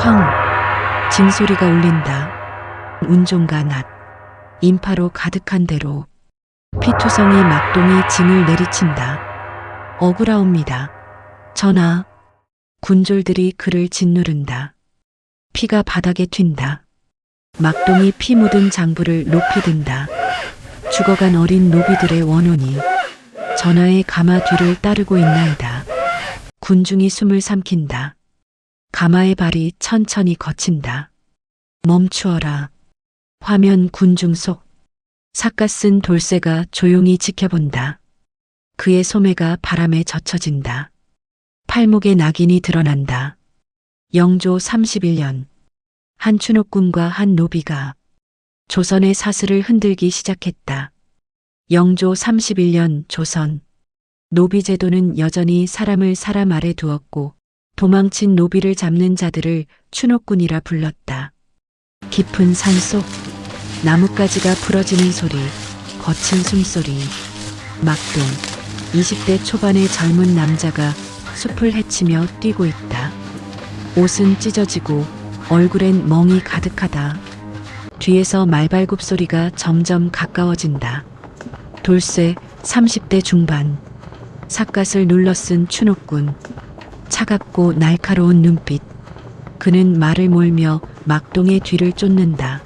쾅! 징소리가 울린다. 운종가 낫. 인파로 가득한 대로 피투성이 막동이 징을 내리친다. 억울하옵니다. 전하. 군졸들이 그를 짓누른다. 피가 바닥에 튄다. 막동이 피 묻은 장부를 높이 든다. 죽어간 어린 노비들의 원혼이 전하의 가마 뒤를 따르고 있나이다. 군중이 숨을 삼킨다. 가마의 발이 천천히 거친다. 멈추어라. 화면 군중 속 삿갓쓴 돌쇠가 조용히 지켜본다. 그의 소매가 바람에 젖혀진다. 팔목에 낙인이 드러난다. 영조 31년 한 추노꾼과 한 노비가 조선의 사슬을 흔들기 시작했다. 영조 31년 조선 노비제도는 여전히 사람을 사람 아래 두었고 도망친 노비를 잡는 자들을 추노꾼이라 불렀다. 깊은 산속 나뭇가지가 부러지는 소리, 거친 숨소리, 막동 20대 초반의 젊은 남자가 숲을 헤치며 뛰고 있다. 옷은 찢어지고 얼굴엔 멍이 가득하다. 뒤에서 말발굽 소리가 점점 가까워진다. 돌쇠 30대 중반 삿갓을 눌러쓴 추노꾼 차갑고 날카로운 눈빛. 그는 말을 몰며 막동의 뒤를 쫓는다.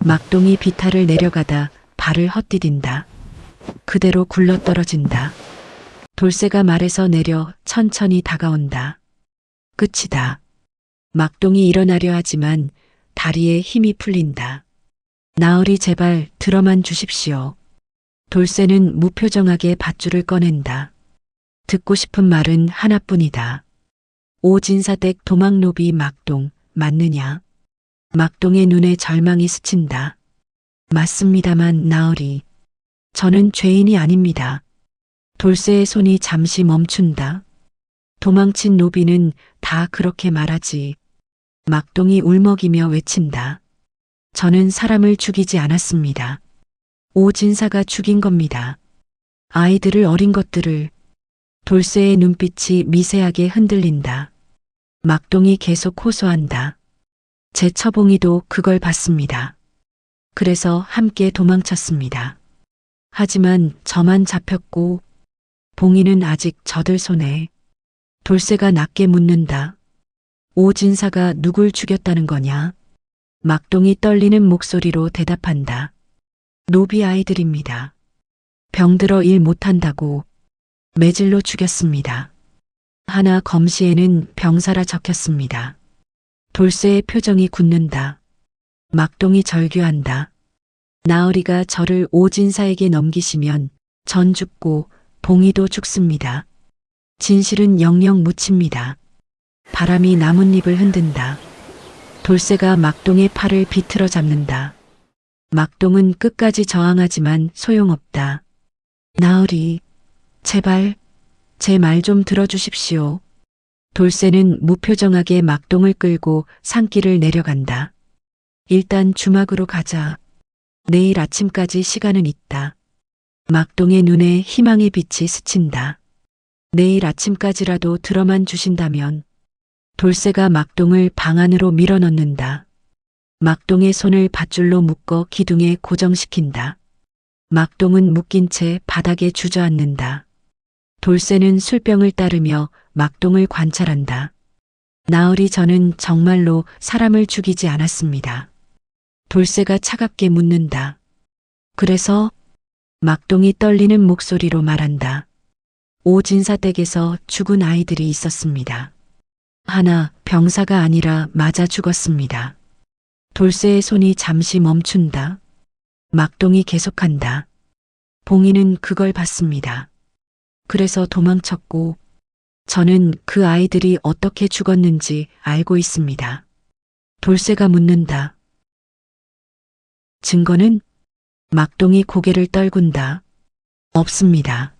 막동이 비탈을 내려가다 발을 헛디딘다. 그대로 굴러떨어진다. 돌쇠가 말에서 내려 천천히 다가온다. 끝이다. 막동이 일어나려 하지만 다리에 힘이 풀린다. 나으리 제발 들어만 주십시오. 돌쇠는 무표정하게 밧줄을 꺼낸다. 듣고 싶은 말은 하나뿐이다. 오진사댁 도망노비 막동 맞느냐? 막동의 눈에 절망이 스친다. 맞습니다만 나으리. 저는 죄인이 아닙니다. 돌쇠의 손이 잠시 멈춘다. 도망친 노비는 다 그렇게 말하지. 막동이 울먹이며 외친다. 저는 사람을 죽이지 않았습니다. 오진사가 죽인 겁니다. 아이들을 어린 것들을. 돌쇠의 눈빛이 미세하게 흔들린다. 막동이 계속 호소한다. 제 처봉이도 그걸 봤습니다. 그래서 함께 도망쳤습니다. 하지만 저만 잡혔고 봉이는 아직 저들 손에. 돌쇠가 낮게 묻는다. 오진사가 누굴 죽였다는 거냐? 막동이 떨리는 목소리로 대답한다. 노비 아이들입니다. 병들어 일 못한다고 매질로 죽였습니다. 하나 검시에는 병사라 적혔습니다. 돌쇠의 표정이 굳는다. 막동이 절규한다. 나으리가 저를 오진사에게 넘기시면 전 죽고 봉이도 죽습니다. 진실은 영영 묻힙니다. 바람이 나뭇잎을 흔든다. 돌쇠가 막동의 팔을 비틀어 잡는다. 막동은 끝까지 저항하지만 소용없다. 나으리, 제발 제 말 좀 들어주십시오. 돌쇠는 무표정하게 막동을 끌고 산길을 내려간다. 일단 주막으로 가자. 내일 아침까지 시간은 있다. 막동의 눈에 희망의 빛이 스친다. 내일 아침까지라도 들어만 주신다면. 돌쇠가 막동을 방 안으로 밀어넣는다. 막동의 손을 밧줄로 묶어 기둥에 고정시킨다. 막동은 묶인 채 바닥에 주저앉는다. 돌쇠는 술병을 따르며 막동을 관찰한다. 나으리 저는 정말로 사람을 죽이지 않았습니다. 돌쇠가 차갑게 묻는다. 그래서 막동이 떨리는 목소리로 말한다. 오진사 댁에서 죽은 아이들이 있었습니다. 하나 병사가 아니라 맞아 죽었습니다. 돌쇠의 손이 잠시 멈춘다. 막동이 계속한다. 봉이는 그걸 봤습니다. 그래서 도망쳤고 저는 그 아이들이 어떻게 죽었는지 알고 있습니다. 돌쇠가 묻는다. 증거는? 막동이 고개를 떨군다. 없습니다.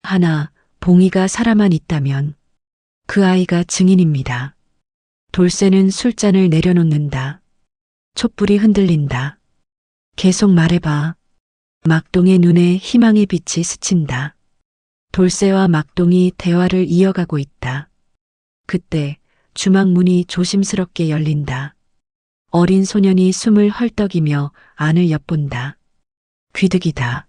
하나 봉이가 살아만 있다면 그 아이가 증인입니다. 돌쇠는 술잔을 내려놓는다. 촛불이 흔들린다. 계속 말해봐. 막동의 눈에 희망의 빛이 스친다. 돌쇠와 막동이 대화를 이어가고 있다. 그때 주막 문이 조심스럽게 열린다. 어린 소년이 숨을 헐떡이며 안을 엿본다. 귀득이다.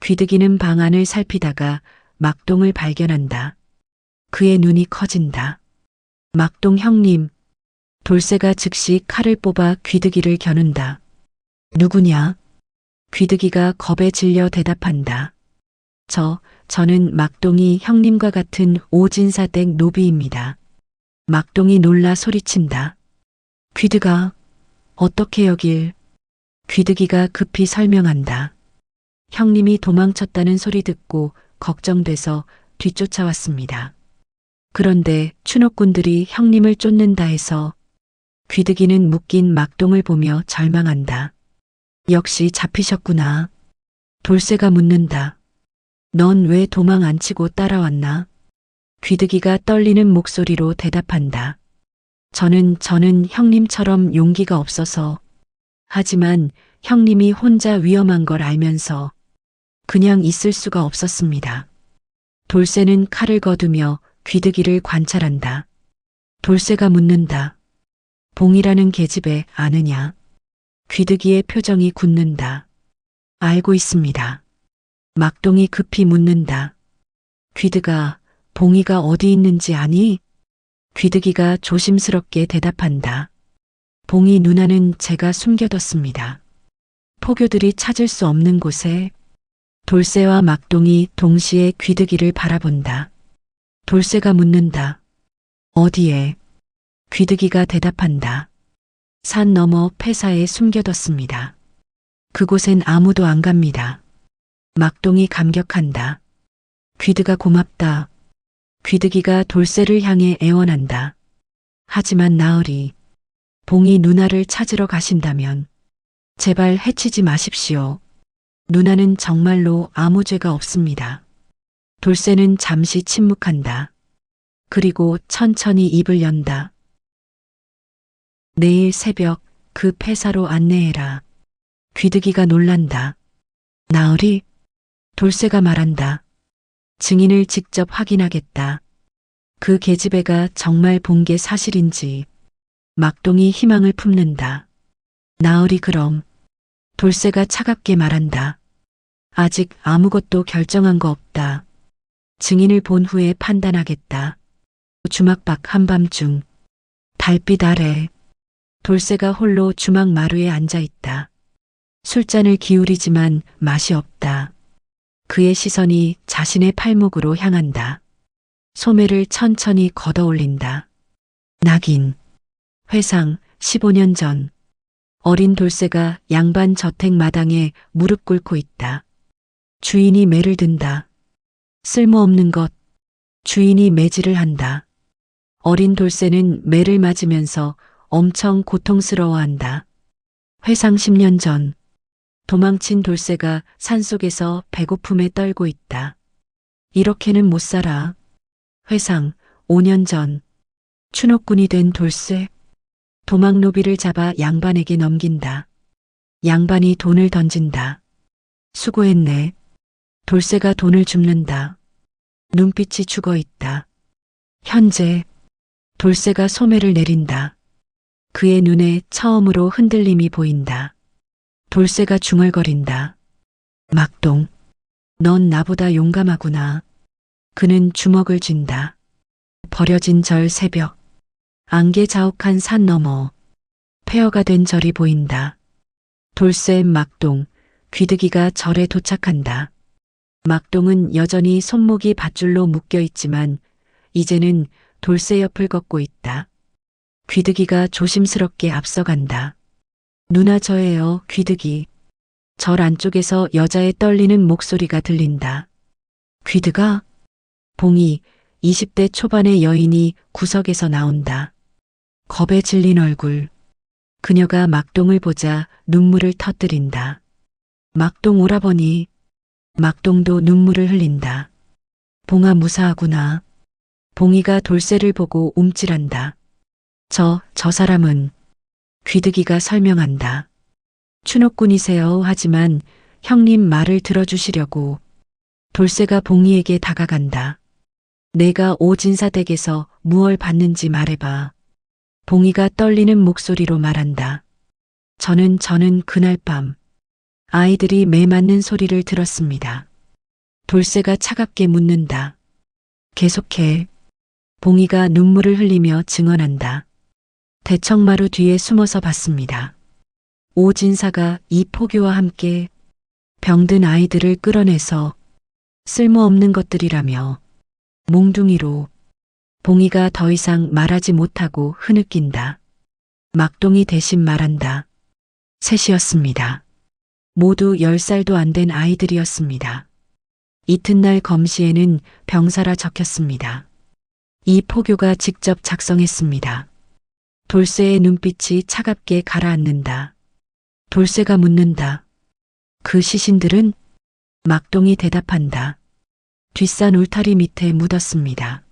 귀득이는 방 안을 살피다가 막동을 발견한다. 그의 눈이 커진다. 막동 형님. 돌쇠가 즉시 칼을 뽑아 귀득이를 겨눈다. 누구냐? 귀득이가 겁에 질려 대답한다. 저는 막동이 형님과 같은 오진사댁 노비입니다. 막동이 놀라 소리친다. 귀득아, 어떻게 여길? 귀득이가 급히 설명한다. 형님이 도망쳤다는 소리 듣고 걱정돼서 뒤쫓아왔습니다. 그런데 추노꾼들이 형님을 쫓는다 해서. 귀득이는 묶인 막동을 보며 절망한다. 역시 잡히셨구나. 돌쇠가 묻는다. 넌 왜 도망 안 치고 따라왔나? 귀득이가 떨리는 목소리로 대답한다. 저는 형님처럼 용기가 없어서. 하지만 형님이 혼자 위험한 걸 알면서 그냥 있을 수가 없었습니다. 돌쇠는 칼을 거두며 귀득이를 관찰한다. 돌쇠가 묻는다. 봉이라는 계집애 아느냐? 귀득이의 표정이 굳는다. 알고 있습니다. 막동이 급히 묻는다. 귀득아, 봉이가 어디 있는지 아니? 귀득이가 조심스럽게 대답한다. 봉이 누나는 제가 숨겨뒀습니다. 포교들이 찾을 수 없는 곳에. 돌쇠와 막동이 동시에 귀득이를 바라본다. 돌쇠가 묻는다. 어디에? 귀득이가 대답한다. 산 너머 폐사에 숨겨뒀습니다. 그곳엔 아무도 안 갑니다. 막동이 감격한다. 귀득아 고맙다. 귀득이가 돌쇠를 향해 애원한다. 하지만 나으리, 봉이 누나를 찾으러 가신다면 제발 해치지 마십시오. 누나는 정말로 아무 죄가 없습니다. 돌쇠는 잠시 침묵한다. 그리고 천천히 입을 연다. 내일 새벽 그 폐사로 안내해라. 귀득이가 놀란다. 나으리? 돌쇠가 말한다. 증인을 직접 확인하겠다. 그 계집애가 정말 본 게 사실인지. 막동이 희망을 품는다. 나으리 그럼. 돌쇠가 차갑게 말한다. 아직 아무것도 결정한 거 없다. 증인을 본 후에 판단하겠다. 주막 밖 한밤중. 달빛 아래. 돌쇠가 홀로 주막 마루에 앉아 있다. 술잔을 기울이지만 맛이 없다. 그의 시선이 자신의 팔목으로 향한다. 소매를 천천히 걷어 올린다. 낙인. 회상 15년 전. 어린 돌쇠가 양반 저택 마당에 무릎 꿇고 있다. 주인이 매를 든다. 쓸모없는 것. 주인이 매질을 한다. 어린 돌쇠는 매를 맞으면서 엄청 고통스러워한다. 회상 10년 전. 도망친 돌쇠가 산속에서 배고픔에 떨고 있다. 이렇게는 못 살아. 회상 5년 전. 추노꾼이 된 돌쇠. 도망노비를 잡아 양반에게 넘긴다. 양반이 돈을 던진다. 수고했네. 돌쇠가 돈을 줍는다. 눈빛이 죽어 있다. 현재. 돌쇠가 소매를 내린다. 그의 눈에 처음으로 흔들림이 보인다. 돌쇠가 중얼거린다. 막동, 넌 나보다 용감하구나. 그는 주먹을 쥔다. 버려진 절 새벽. 안개 자욱한 산 너머. 폐허가 된 절이 보인다. 돌쇠 막동, 귀득이가 절에 도착한다. 막동은 여전히 손목이 밧줄로 묶여 있지만 이제는 돌쇠 옆을 걷고 있다. 귀득이가 조심스럽게 앞서간다. 누나 저예요, 귀득이. 절 안쪽에서 여자의 떨리는 목소리가 들린다. 귀득아? 봉이 20대 초반의 여인이 구석에서 나온다. 겁에 질린 얼굴. 그녀가 막동을 보자 눈물을 터뜨린다. 막동 오라버니. 막동도 눈물을 흘린다. 봉아 무사하구나. 봉이가 돌쇠를 보고 움찔한다. 저 사람은. 귀득이가 설명한다. 추노꾼이세요. 하지만 형님 말을 들어주시려고. 돌쇠가 봉이에게 다가간다. 내가 오진사 댁에서 무얼 받는지 말해봐. 봉이가 떨리는 목소리로 말한다. 저는 그날 밤 아이들이 매 맞는 소리를 들었습니다. 돌쇠가 차갑게 묻는다. 계속해. 봉이가 눈물을 흘리며 증언한다. 대청마루 뒤에 숨어서 봤습니다. 오진사가 이 포교와 함께 병든 아이들을 끌어내서 쓸모없는 것들이라며 몽둥이로. 봉이가 더 이상 말하지 못하고 흐느낀다. 막동이 대신 말한다. 셋이었습니다. 모두 10살도 안 된 아이들이었습니다. 이튿날 검시에는 병사라 적혔습니다. 이 포교가 직접 작성했습니다. 돌쇠의 눈빛이 차갑게 가라앉는다. 돌쇠가 묻는다. 그 시신들은? 막동이 대답한다. 뒷산 울타리 밑에 묻었습니다.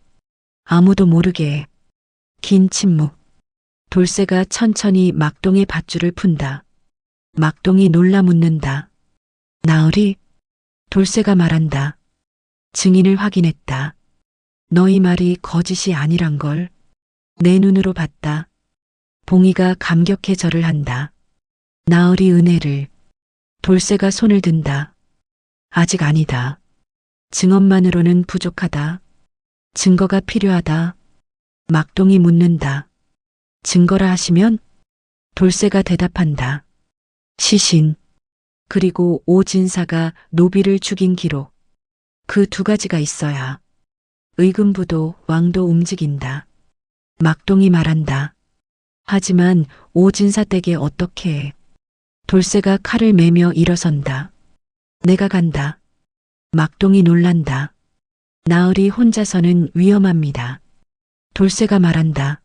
아무도 모르게. 긴 침묵. 돌쇠가 천천히 막동의 밧줄을 푼다. 막동이 놀라 묻는다. 나으리? 돌쇠가 말한다. 증인을 확인했다. 너희 말이 거짓이 아니란 걸 내 눈으로 봤다. 봉이가 감격해 절을 한다. 나으리 은혜를. 돌쇠가 손을 든다. 아직 아니다. 증언만으로는 부족하다. 증거가 필요하다. 막동이 묻는다. 증거라 하시면? 돌쇠가 대답한다. 시신, 그리고 오진사가 노비를 죽인 기록. 그 두 가지가 있어야 의금부도 왕도 움직인다. 막동이 말한다. 하지만 오진사 댁에 어떻게 해? 돌쇠가 칼을 매며 일어선다. 내가 간다. 막동이 놀란다. 나으리 혼자서는 위험합니다. 돌쇠가 말한다.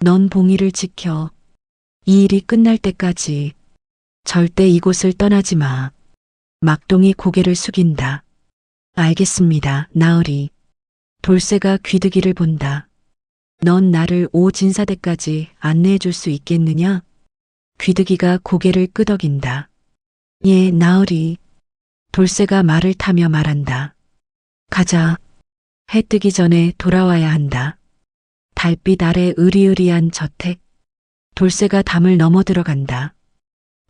넌 봉이를 지켜. 이 일이 끝날 때까지 절대 이곳을 떠나지 마. 막동이 고개를 숙인다. 알겠습니다, 나으리. 돌쇠가 귀드기를 본다. 넌 나를 오진사대까지 안내해 줄 수 있겠느냐? 귀드기가 고개를 끄덕인다. 예, 나으리. 돌쇠가 말을 타며 말한다. 가자. 해 뜨기 전에 돌아와야 한다. 달빛 아래 으리으리한 저택. 돌쇠가 담을 넘어 들어간다.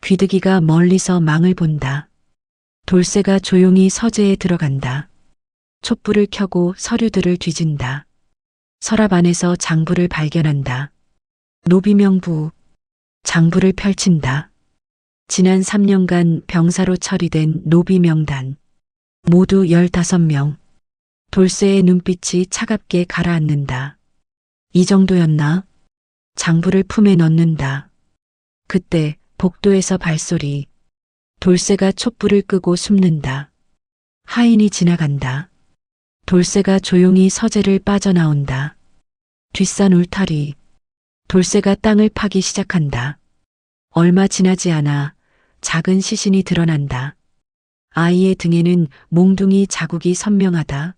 귀드기가 멀리서 망을 본다. 돌쇠가 조용히 서재에 들어간다. 촛불을 켜고 서류들을 뒤진다. 서랍 안에서 장부를 발견한다. 노비명부. 장부를 펼친다. 지난 3년간 병사로 처리된 노비 명단. 모두 15명. 돌쇠의 눈빛이 차갑게 가라앉는다. 이 정도였나? 장부를 품에 넣는다. 그때 복도에서 발소리. 돌쇠가 촛불을 끄고 숨는다. 하인이 지나간다. 돌쇠가 조용히 서재를 빠져나온다. 뒷산 울타리. 돌쇠가 땅을 파기 시작한다. 얼마 지나지 않아 작은 시신이 드러난다. 아이의 등에는 몽둥이 자국이 선명하다.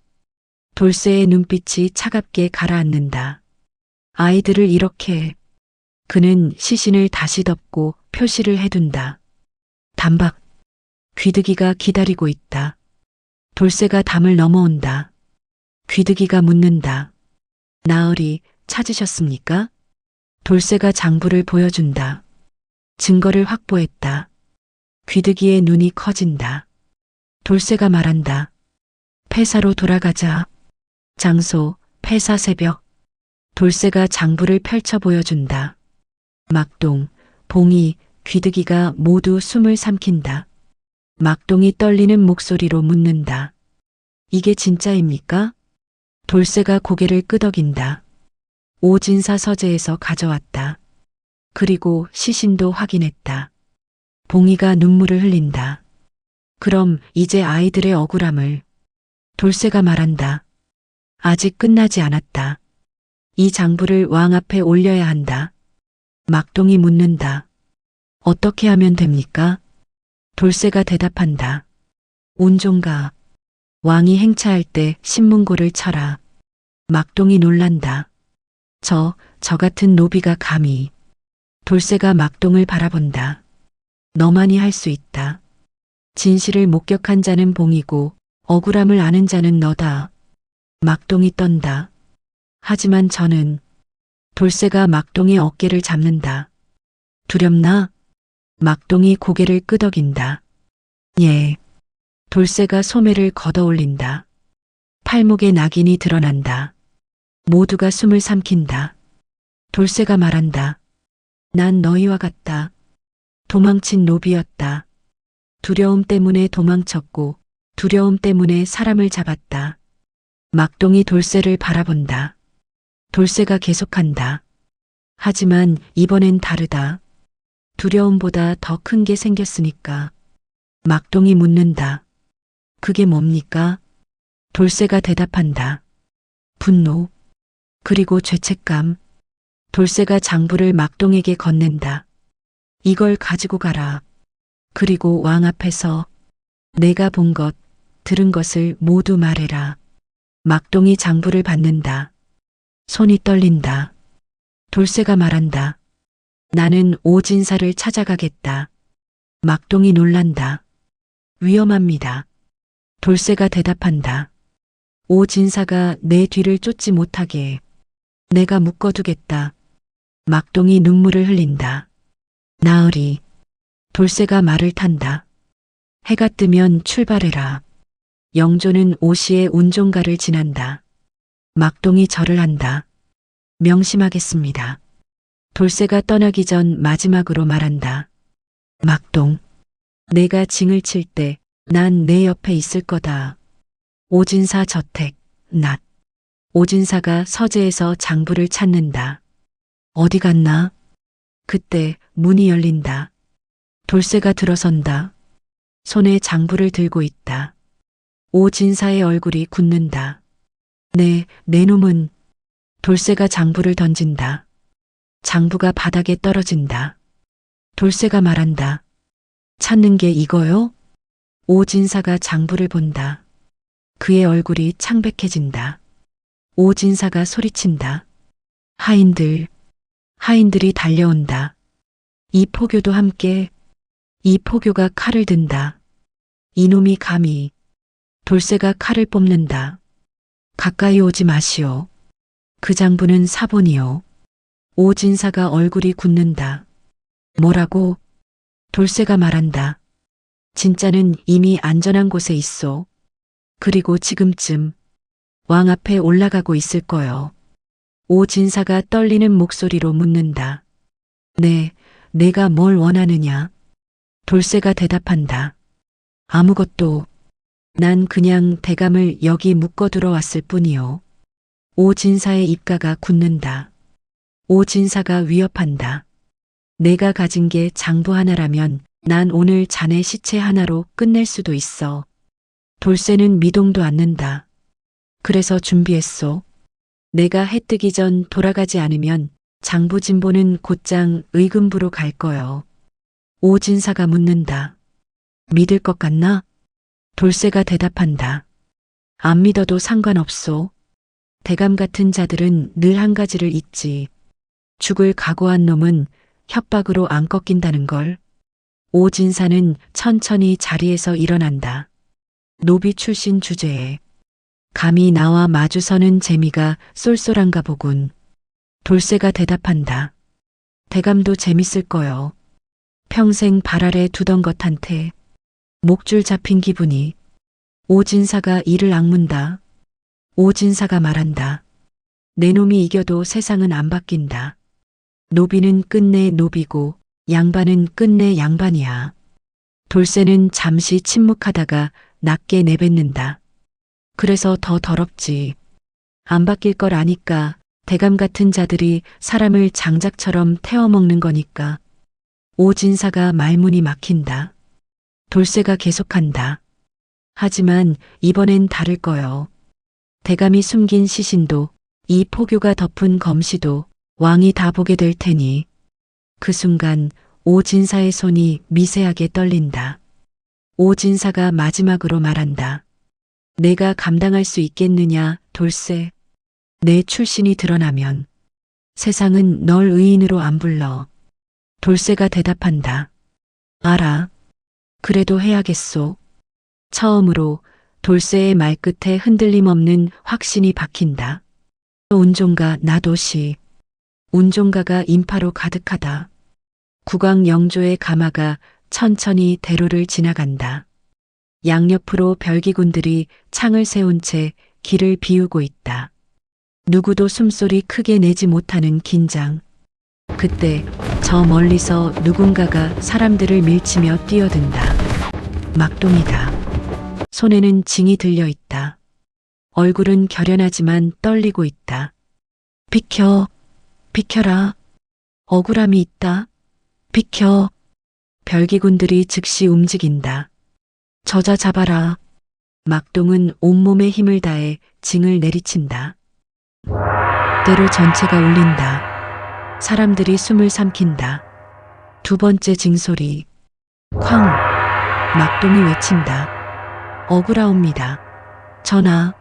돌쇠의 눈빛이 차갑게 가라앉는다. 아이들을 이렇게. 그는 시신을 다시 덮고 표시를 해둔다. 단박. 귀드기가 기다리고 있다. 돌쇠가 담을 넘어온다. 귀드기가 묻는다. 나으리 찾으셨습니까? 돌쇠가 장부를 보여준다. 증거를 확보했다. 귀드기의 눈이 커진다. 돌쇠가 말한다. 폐사로 돌아가자. 장소, 폐사 새벽. 돌쇠가 장부를 펼쳐 보여준다. 막동, 봉이, 귀드기가 모두 숨을 삼킨다. 막동이 떨리는 목소리로 묻는다. 이게 진짜입니까? 돌쇠가 고개를 끄덕인다. 오진사 서재에서 가져왔다. 그리고 시신도 확인했다. 봉이가 눈물을 흘린다. 그럼 이제 아이들의 억울함을. 돌쇠가 말한다. 아직 끝나지 않았다. 이 장부를 왕 앞에 올려야 한다. 막동이 묻는다. 어떻게 하면 됩니까? 돌쇠가 대답한다. 운종가. 왕이 행차할 때 신문고를 쳐라. 막동이 놀란다. 저 같은 노비가 감히. 돌쇠가 막동을 바라본다. 너만이 할 수 있다. 진실을 목격한 자는 봉이고 억울함을 아는 자는 너다. 막동이 떤다. 하지만 저는 돌쇠가 막동의 어깨를 잡는다. 두렵나? 막동이 고개를 끄덕인다. 예. 돌쇠가 소매를 걷어올린다. 팔목에 낙인이 드러난다. 모두가 숨을 삼킨다. 돌쇠가 말한다. 난 너희와 같다. 도망친 노비였다. 두려움 때문에 도망쳤고 두려움 때문에 사람을 잡았다. 막동이 돌쇠를 바라본다. 돌쇠가 계속한다. 하지만 이번엔 다르다. 두려움보다 더 큰 게 생겼으니까. 막동이 묻는다. 그게 뭡니까? 돌쇠가 대답한다. 분노. 그리고 죄책감. 돌쇠가 장부를 막동에게 건넨다. 이걸 가지고 가라. 그리고 왕 앞에서 내가 본 것, 들은 것을 모두 말해라. 막동이 장부를 받는다. 손이 떨린다. 돌쇠가 말한다. 나는 오진사를 찾아가겠다. 막동이 놀란다. 위험합니다. 돌쇠가 대답한다. 오진사가 내 뒤를 쫓지 못하게 내가 묶어두겠다. 막동이 눈물을 흘린다. 나으리. 돌쇠가 말을 탄다. 해가 뜨면 출발해라. 영조는 오시의 운종가를 지난다. 막동이 절을 한다. 명심하겠습니다. 돌쇠가 떠나기 전 마지막으로 말한다. 막동. 내가 징을 칠 때 난 내 옆에 있을 거다. 오진사 저택, 낮. 오진사가 서재에서 장부를 찾는다. 어디 갔나? 그때 문이 열린다. 돌쇠가 들어선다. 손에 장부를 들고 있다. 오진사의 얼굴이 굳는다. 내 놈은. 돌쇠가 장부를 던진다. 장부가 바닥에 떨어진다. 돌쇠가 말한다. 찾는 게 이거요? 오진사가 장부를 본다. 그의 얼굴이 창백해진다. 오진사가 소리친다. 하인들이 달려온다. 이 포교도 함께. 이 포교가 칼을 든다. 이놈이 감히. 돌쇠가 칼을 뽑는다. 가까이 오지 마시오. 그 장부는 사본이요. 오진사가 얼굴이 굳는다. 뭐라고? 돌쇠가 말한다. 진짜는 이미 안전한 곳에 있어. 그리고 지금쯤 왕 앞에 올라가고 있을 거요. 오진사가 떨리는 목소리로 묻는다. 내가 뭘 원하느냐? 돌쇠가 대답한다. 아무것도. 난 그냥 대감을 여기 묶어두러 왔을 뿐이요. 오진사의 입가가 굳는다. 오진사가 위협한다. 내가 가진 게 장부 하나라면 난 오늘 자네 시체 하나로 끝낼 수도 있어. 돌쇠는 미동도 않는다. 그래서 준비했소. 내가 해 뜨기 전 돌아가지 않으면 장부 진보는 곧장 의금부로 갈 거요. 오진사가 묻는다. 믿을 것 같나? 돌쇠가 대답한다. 안 믿어도 상관없소. 대감 같은 자들은 늘 한 가지를 잊지. 죽을 각오한 놈은 협박으로 안 꺾인다는 걸. 오진사는 천천히 자리에서 일어난다. 노비 출신 주제에 감히 나와 마주서는 재미가 쏠쏠한가 보군. 돌쇠가 대답한다. 대감도 재밌을 거요. 평생 발 아래 두던 것한테 목줄 잡힌 기분이. 오진사가 이를 악문다. 오진사가 말한다. 내 놈이 이겨도 세상은 안 바뀐다. 노비는 끝내 노비고 양반은 끝내 양반이야. 돌쇠는 잠시 침묵하다가 낮게 내뱉는다. 그래서 더 더럽지. 안 바뀔 걸 아니까 대감 같은 자들이 사람을 장작처럼 태워먹는 거니까. 오진사가 말문이 막힌다. 돌쇠가 계속한다. 하지만 이번엔 다를 거요. 대감이 숨긴 시신도 이 포교가 덮은 검시도 왕이 다 보게 될 테니. 그 순간 오진사의 손이 미세하게 떨린다. 오진사가 마지막으로 말한다. 내가 감당할 수 있겠느냐, 돌쇠. 내 출신이 드러나면 세상은 널 의인으로 안 불러. 돌쇠가 대답한다. 알아. 그래도 해야겠소. 처음으로 돌쇠의 말끝에 흔들림 없는 확신이 박힌다. 운종가 나도시. 운종가가 인파로 가득하다. 국왕 영조의 가마가 천천히 대로를 지나간다. 양옆으로 별기군들이 창을 세운 채 길을 비우고 있다. 누구도 숨소리 크게 내지 못하는 긴장. 그때 저 멀리서 누군가가 사람들을 밀치며 뛰어든다. 막동이다. 손에는 징이 들려 있다. 얼굴은 결연하지만 떨리고 있다. 비켜, 비켜라. 억울함이 있다. 비켜. 별기군들이 즉시 움직인다. 저자 잡아라. 막동은 온몸에 힘을 다해 징을 내리친다. 때로 전체가 울린다. 사람들이 숨을 삼킨다. 두 번째 징소리. 쾅. 막동이 외친다. 억울하옵니다. 전하.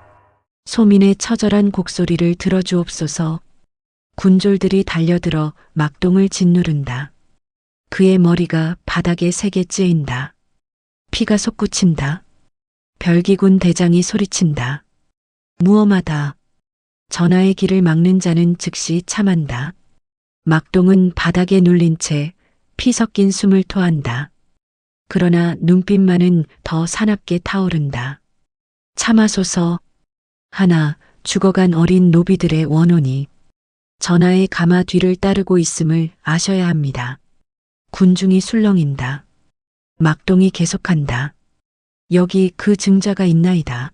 소민의 처절한 곡소리를 들어주옵소서. 군졸들이 달려들어 막동을 짓누른다. 그의 머리가 바닥에 세게 찌인다. 피가 솟구친다. 별기군 대장이 소리친다. 무엄하다. 전하의 길을 막는 자는 즉시 참한다. 막동은 바닥에 눌린 채 피 섞인 숨을 토한다. 그러나 눈빛만은 더 사납게 타오른다. 참하소서. 하나 죽어간 어린 노비들의 원혼이 전하의 가마 뒤를 따르고 있음을 아셔야 합니다. 군중이 술렁인다. 막동이 계속한다. 여기 그 증자가 있나이다.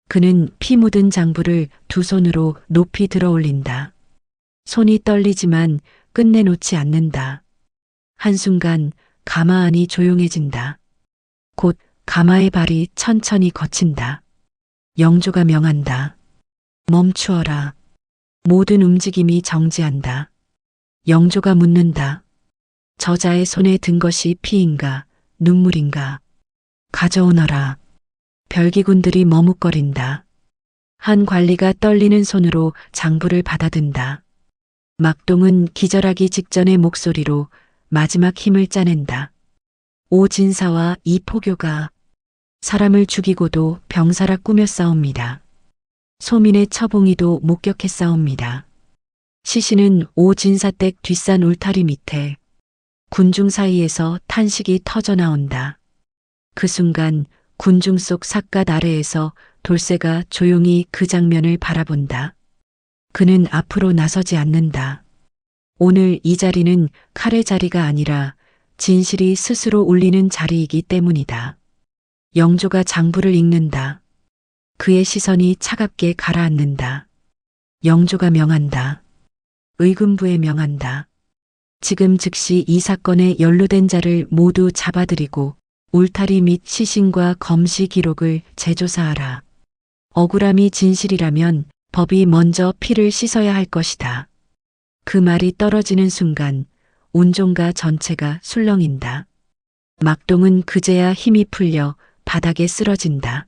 그는 피 묻은 장부를 두 손으로 높이 들어 올린다. 손이 떨리지만 끝내놓지 않는다. 한순간 가마 안이 조용해진다. 곧 가마의 발이 천천히 거친다. 영조가 명한다. 멈추어라. 모든 움직임이 정지한다. 영조가 묻는다. 저자의 손에 든 것이 피인가 눈물인가. 가져오너라. 별기군들이 머뭇거린다. 한 관리가 떨리는 손으로 장부를 받아든다. 막동은 기절하기 직전의 목소리로 마지막 힘을 짜낸다. 오진사와 이포교가 사람을 죽이고도 병사라 꾸며 싸웁니다. 소민의 처봉이도 목격해 싸웁니다. 시신은 오진사댁 뒷산 울타리 밑에 군중 사이에서 탄식이 터져 나온다. 그 순간 군중 속 삿갓 아래에서 돌쇠가 조용히 그 장면을 바라본다. 그는 앞으로 나서지 않는다. 오늘 이 자리는 칼의 자리가 아니라 진실이 스스로 울리는 자리이기 때문이다. 영조가 장부를 읽는다. 그의 시선이 차갑게 가라앉는다. 영조가 명한다. 의금부에 명한다. 지금 즉시 이 사건에 연루된 자를 모두 잡아들이고 울타리 및 시신과 검시 기록을 재조사하라. 억울함이 진실이라면 법이 먼저 피를 씻어야 할 것이다. 그 말이 떨어지는 순간 운종가 전체가 술렁인다. 막동은 그제야 힘이 풀려 바닥에 쓰러진다.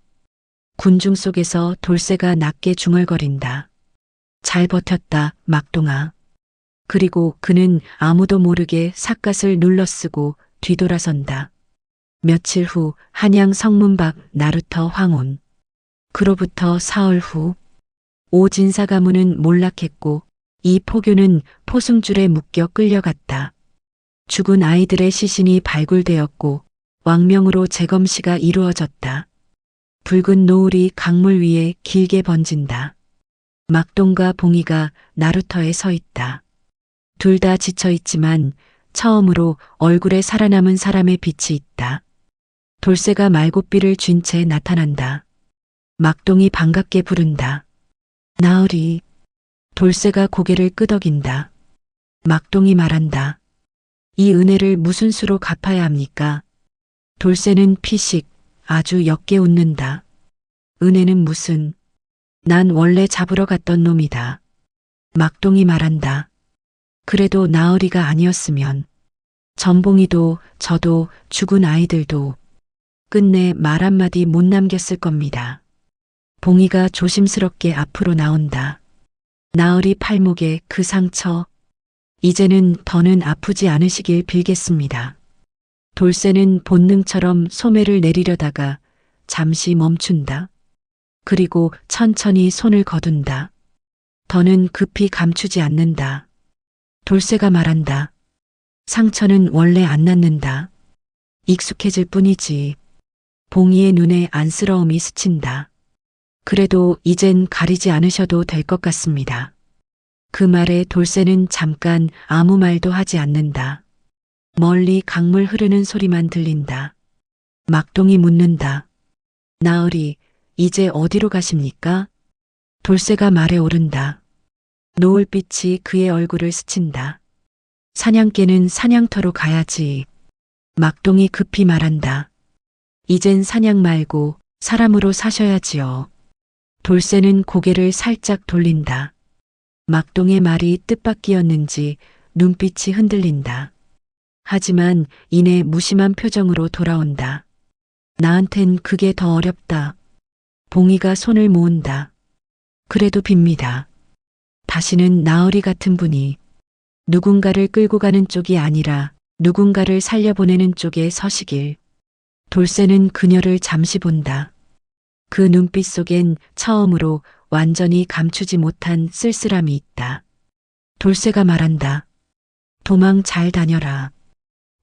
군중 속에서 돌쇠가 낮게 중얼거린다. 잘 버텼다, 막동아. 그리고 그는 아무도 모르게 삿갓을 눌러쓰고 뒤돌아선다. 며칠 후 한양 성문 밖 나루터 황혼. 그로부터 사흘 후 오진사 가문은 몰락했고 이 포교는 포승줄에 묶여 끌려갔다. 죽은 아이들의 시신이 발굴되었고 왕명으로 재검시가 이루어졌다. 붉은 노을이 강물 위에 길게 번진다. 막동과 봉이가 나루터에 서 있다. 둘 다 지쳐 있지만 처음으로 얼굴에 살아남은 사람의 빛이 있다. 돌쇠가 말고삐를 쥔 채 나타난다. 막동이 반갑게 부른다. 나으리. 돌쇠가 고개를 끄덕인다. 막동이 말한다. 이 은혜를 무슨 수로 갚아야 합니까? 돌쇠는 피식 아주 옅게 웃는다. 은혜는 무슨. 난 원래 잡으러 갔던 놈이다. 막동이 말한다. 그래도 나으리가 아니었으면 전봉이도 저도 죽은 아이들도 끝내 말 한마디 못 남겼을 겁니다. 봉이가 조심스럽게 앞으로 나온다. 나으리 팔목에 그 상처, 이제는 더는 아프지 않으시길 빌겠습니다. 돌쇠는 본능처럼 소매를 내리려다가 잠시 멈춘다. 그리고 천천히 손을 거둔다. 더는 급히 감추지 않는다. 돌쇠가 말한다. 상처는 원래 안 낫는다. 익숙해질 뿐이지. 봉이의 눈에 안쓰러움이 스친다. 그래도 이젠 가리지 않으셔도 될 것 같습니다. 그 말에 돌쇠는 잠깐 아무 말도 하지 않는다. 멀리 강물 흐르는 소리만 들린다. 막동이 묻는다. 나으리, 이제 어디로 가십니까? 돌쇠가 말에 오른다. 노을빛이 그의 얼굴을 스친다. 사냥개는 사냥터로 가야지. 막동이 급히 말한다. 이젠 사냥 말고 사람으로 사셔야지요. 돌쇠는 고개를 살짝 돌린다. 막동의 말이 뜻밖이었는지 눈빛이 흔들린다. 하지만 이내 무심한 표정으로 돌아온다. 나한텐 그게 더 어렵다. 봉이가 손을 모은다. 그래도 빕니다. 다시는 나으리 같은 분이 누군가를 끌고 가는 쪽이 아니라 누군가를 살려보내는 쪽에 서시길. 돌쇠는 그녀를 잠시 본다. 그 눈빛 속엔 처음으로 완전히 감추지 못한 쓸쓸함이 있다. 돌쇠가 말한다. 도망 잘 다녀라.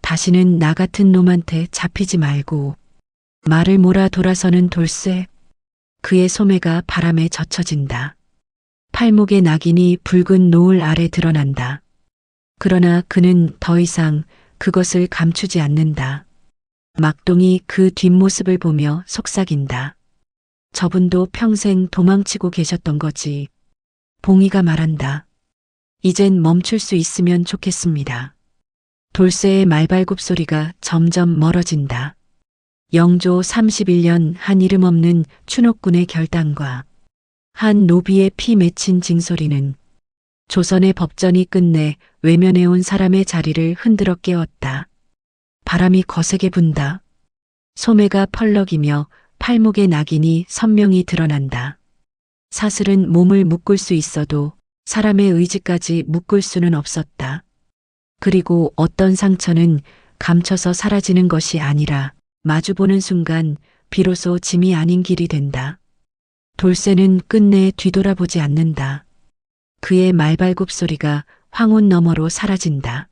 다시는 나 같은 놈한테 잡히지 말고. 말을 몰아 돌아서는 돌쇠. 그의 소매가 바람에 젖혀진다. 팔목의 낙인이 붉은 노을 아래 드러난다. 그러나 그는 더 이상 그것을 감추지 않는다. 막동이 그 뒷모습을 보며 속삭인다. 저분도 평생 도망치고 계셨던 거지. 봉이가 말한다. 이젠 멈출 수 있으면 좋겠습니다. 돌쇠의 말발굽 소리가 점점 멀어진다. 영조 31년 한 이름 없는 추노꾼의 결단과 한 노비의 피 맺힌 징소리는 조선의 법전이 끝내 외면해온 사람의 자리를 흔들어 깨웠다. 바람이 거세게 분다. 소매가 펄럭이며 팔목의 낙인이 선명히 드러난다. 사슬은 몸을 묶을 수 있어도 사람의 의지까지 묶을 수는 없었다. 그리고 어떤 상처는 감춰서 사라지는 것이 아니라 마주보는 순간 비로소 짐이 아닌 길이 된다. 돌쇠는 끝내 뒤돌아보지 않는다. 그의 말발굽 소리가 황혼 너머로 사라진다.